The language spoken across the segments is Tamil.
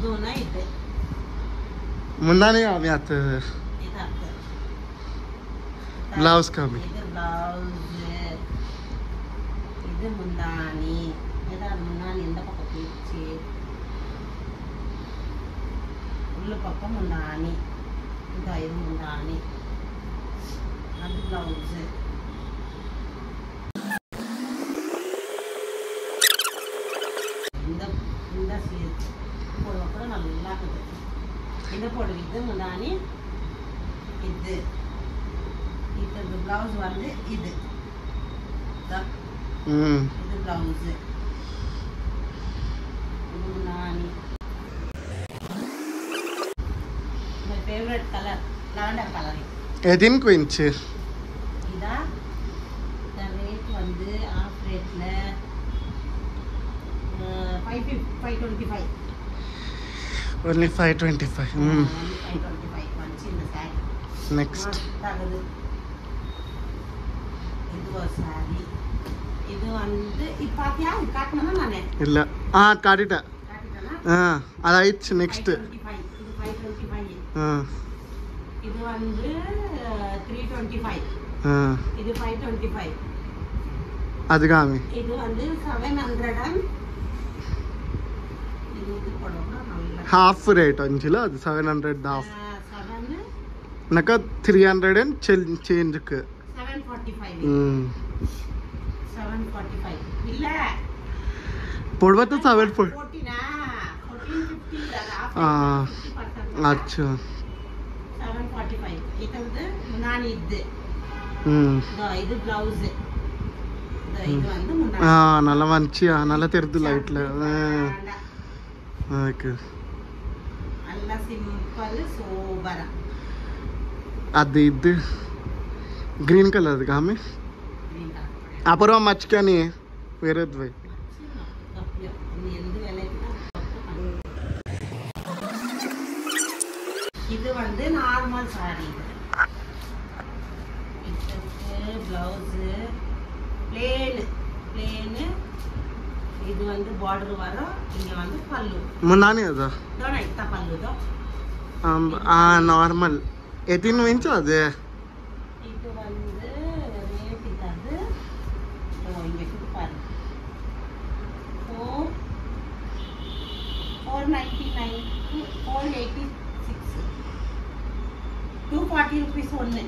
दोनों इधर मुन्ना नहीं आमी आते ब्लाउज का भी इधर ब्लाउज इधर मुन्नानी इंदा पक्का पीछे उल्ल पक्का मुन्नानी इधर इधर मुन्नानी அது ब्लाउज இந்த சீட் போடுறப்ப நல்லா இருக்குது இந்த போடுறது இது முன்னாடி இது இது ப்ளவுஸ் வந்து இது இது ப்ளவுஸ் இது முன்னாடி my favorite color lavender color எதின் குயின்ச்சு இதா the rate வந்து ஆஃப் ரேட்ல 525 only 525 525 once in the saree next இது ஒரு saree இது வந்து இப்பாத்தியா காட்டணுமா நானே இல்ல காட்டிட்டேன் அது ஆயிடுச்சு நெக்ஸ்ட் இது 525 இது வந்து 325 இது 525 அது காமி இது வந்து 700 half rate anjila அது 700 half naka 300 and change ku 745 745 illa podvata 740 14 1450 acha 745 idu munani iddu idu blouse idu vandu munani nalla manchiya nalla terudhu light la okay alla simple sober adi idu green color adu gaame green color aparo machkani veredhu vai இது வந்து நார்மல் saree இதுக்கு ப்ளவுஸ் plain இது வந்து border வரும் இங்க வந்து பல்லு முன்னாடி அதா दोनों इतना पल्लू दो நார்மல் 18 inch அது இது வந்து ரேட் இதாது இங்க கொடுப்பாரு 499 486 240 rupees ஒன்னு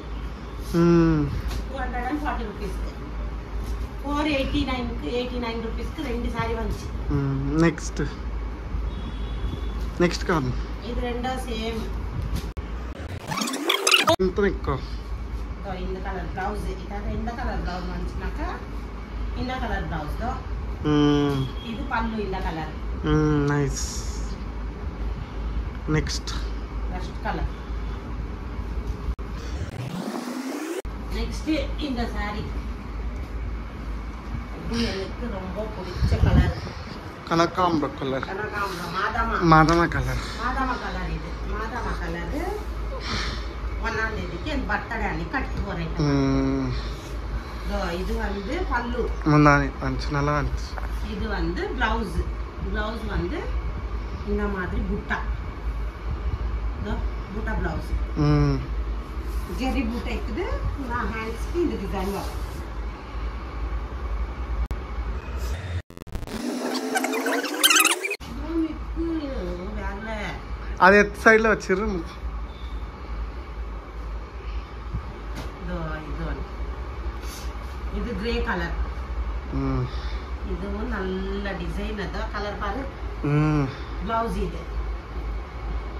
240 rupees 489 rupees க்கு ரெண்டு saree வந்துச்சு next காம் இது ரெண்டா சேம் ఇంతనిక్కో இந்த கலர் ब्लाउज இதால இந்த கலர் ब्लाउज வந்துச்சுனாக்க இந்த கலர் ब्लाउज దో இது பல்லு இந்த colour nice next colour next இந்த saree இது எனக்கு ரொம்ப பிடிச்ச கலர் கனகாம்பர கலர் மாதமா கலர் இது மாதமா கலர் ஒன்னாந்தேதிக்கு என் பர்த்டே அன்னைக்கு கட்டி போறேன் இது வந்து பல்லு முன்னாடி வந்துச்சு நல்லா வந்துச்சு இது வந்து பிளவுஸ் வந்து இந்த மாதிரி புட்டா பிளவுஸ் ஜெரி புட்டா இருக்குது நான் ஹேண்ட்ஸ்க்கு இந்த டிசைன் வரும் அது எத் சைடுல வச்சிரு இது கிரே கலர் இதுவும் நல்ல டிசைன் அத கலர் பாரு ब्लाउज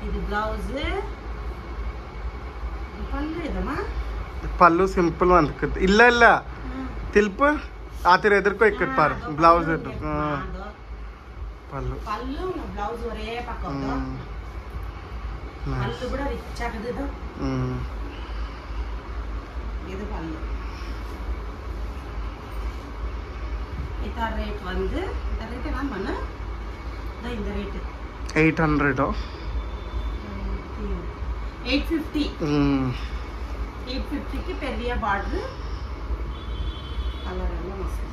இது ब्लाउज பல்லு இதமா பல்லு சிம்பிள் வந்துக்குது இல்ல தில்பு ஆத்திர எதிர்க்கோ இக்கட் பாரு ब्लाउज பல்லு ब्लाउज ஒரே பக்கம் பல்லு கூட ரிச் ஆகுது இது பல்லு इतना रेट வந்து இந்த ரேட் என்ன பண்ண இந்த ரேட் 800 850 850 க்கு பெரிய பார்டர் கலர் எல்லாம் மஸ்ட்